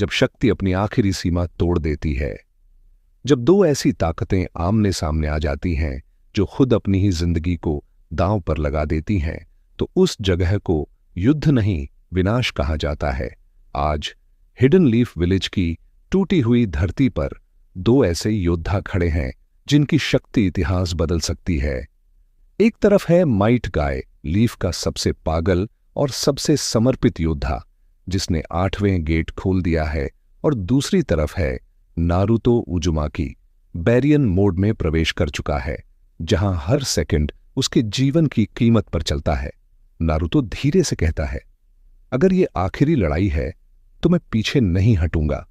जब शक्ति अपनी आखिरी सीमा तोड़ देती है। जब दो ऐसी ताकतें आमने सामने आ जाती हैं जो खुद अपनी ही जिंदगी को दांव पर लगा देती हैं, तो उस जगह को युद्ध नहीं विनाश कहा जाता है। आज हिडन लीफ विलेज की टूटी हुई धरती पर दो ऐसे योद्धा खड़े हैं जिनकी शक्ति इतिहास बदल सकती है। एक तरफ है माइट गाय, लीफ का सबसे पागल और सबसे समर्पित योद्धा जिसने 8वें गेट खोल दिया है, और दूसरी तरफ है नारुतो उजुमाकी, बैरियन मोड में प्रवेश कर चुका है, जहां हर सेकंड उसके जीवन की कीमत पर चलता है। नारुतो धीरे से कहता है, अगर ये आखिरी लड़ाई है तो मैं पीछे नहीं हटूंगा।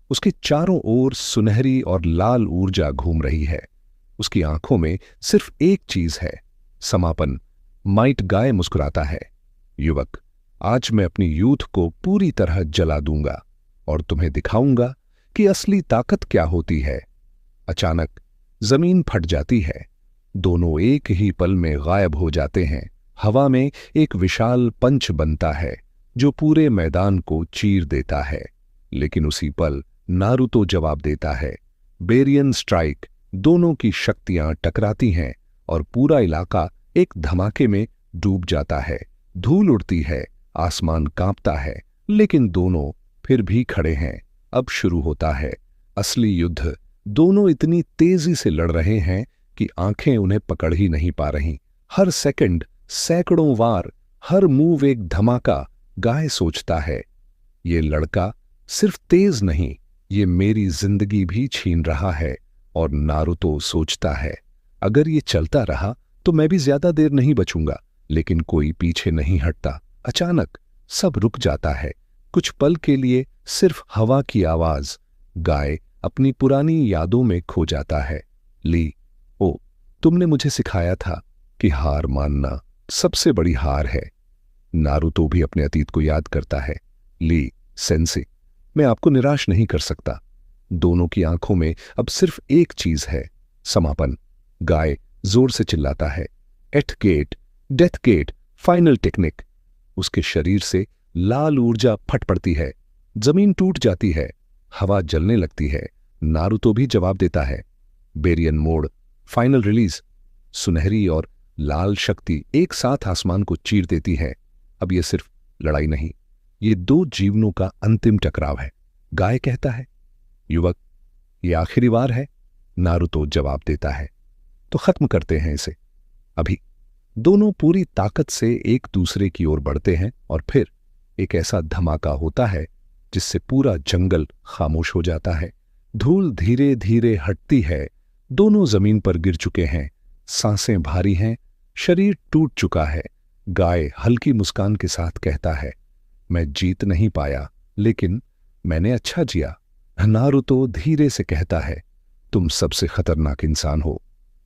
उसके चारों ओर सुनहरी और लाल ऊर्जा घूम रही है। उसकी आंखों में सिर्फ एक चीज है, समापन। माइट गाय मुस्कुराता है, युवक, आज मैं अपनी यूथ को पूरी तरह जला दूंगा और तुम्हें दिखाऊंगा कि असली ताकत क्या होती है। अचानक जमीन फट जाती है। दोनों एक ही पल में गायब हो जाते हैं। हवा में एक विशाल पंच बनता है जो पूरे मैदान को चीर देता है। लेकिन उसी पल नारुतो जवाब देता है, बेरियन स्ट्राइक। दोनों की शक्तियां टकराती हैं और पूरा इलाका एक धमाके में डूब जाता है। धूल उड़ती है, आसमान कांपता है, लेकिन दोनों फिर भी खड़े हैं। अब शुरू होता है असली युद्ध। दोनों इतनी तेजी से लड़ रहे हैं कि आंखें उन्हें पकड़ ही नहीं पा रहीं। हर सेकंड सैकड़ों वार, हर मूव एक धमाका। गाय सोचता है, ये लड़का सिर्फ तेज नहीं, ये मेरी जिंदगी भी छीन रहा है। और नारुतो सोचता है, अगर ये चलता रहा तो मैं भी ज्यादा देर नहीं बचूंगा। लेकिन कोई पीछे नहीं हटता। अचानक सब रुक जाता है। कुछ पल के लिए सिर्फ हवा की आवाज। गाय अपनी पुरानी यादों में खो जाता है। ली, ओ, तुमने मुझे सिखाया था कि हार मानना सबसे बड़ी हार है। नारुतो भी अपने अतीत को याद करता है। ली सेंसे, मैं आपको निराश नहीं कर सकता। दोनों की आंखों में अब सिर्फ एक चीज है, समापन। गाय जोर से चिल्लाता है, eight gate, death gate, final technique. उसके शरीर से लाल ऊर्जा फट पड़ती है। जमीन टूट जाती है, हवा जलने लगती है। नारुतो भी जवाब देता है, बेरियन मोड, फाइनल रिलीज। सुनहरी और लाल शक्ति एक साथ आसमान को चीर देती है। अब यह सिर्फ लड़ाई नहीं, ये दो जीवनों का अंतिम टकराव है। गाय कहता है, युवक, ये आखिरी वार है। नारुतो जवाब देता है, तो खत्म करते हैं इसे अभी। दोनों पूरी ताकत से एक दूसरे की ओर बढ़ते हैं और फिर एक ऐसा धमाका होता है जिससे पूरा जंगल खामोश हो जाता है। धूल धीरे धीरे हटती है। दोनों जमीन पर गिर चुके हैं। सांसें भारी हैं, शरीर टूट चुका है। गाय हल्की मुस्कान के साथ कहता है, मैं जीत नहीं पाया, लेकिन मैंने अच्छा जिया। नारुतो धीरे से कहता है, तुम सबसे खतरनाक इंसान हो।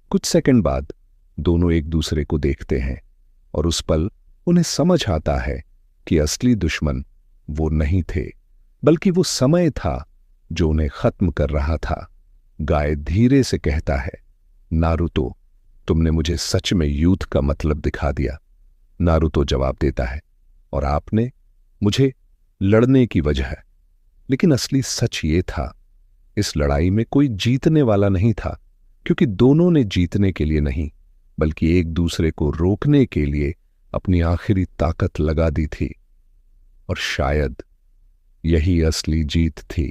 कुछ सेकंड बाद दोनों एक दूसरे को देखते हैं और उस पल उन्हें समझ आता है कि असली दुश्मन वो नहीं थे, बल्कि वो समय था जो उन्हें खत्म कर रहा था। गाय धीरे से कहता है, नारुतो, तुमने मुझे सच में यूथ का मतलब दिखा दिया। नारुतो जवाब देता है, और आपने मुझे लड़ने की वजह। लेकिन असली सच ये था, इस लड़ाई में कोई जीतने वाला नहीं था, क्योंकि दोनों ने जीतने के लिए नहीं, बल्कि एक दूसरे को रोकने के लिए अपनी आखिरी ताकत लगा दी थी। और शायद यही असली जीत थी।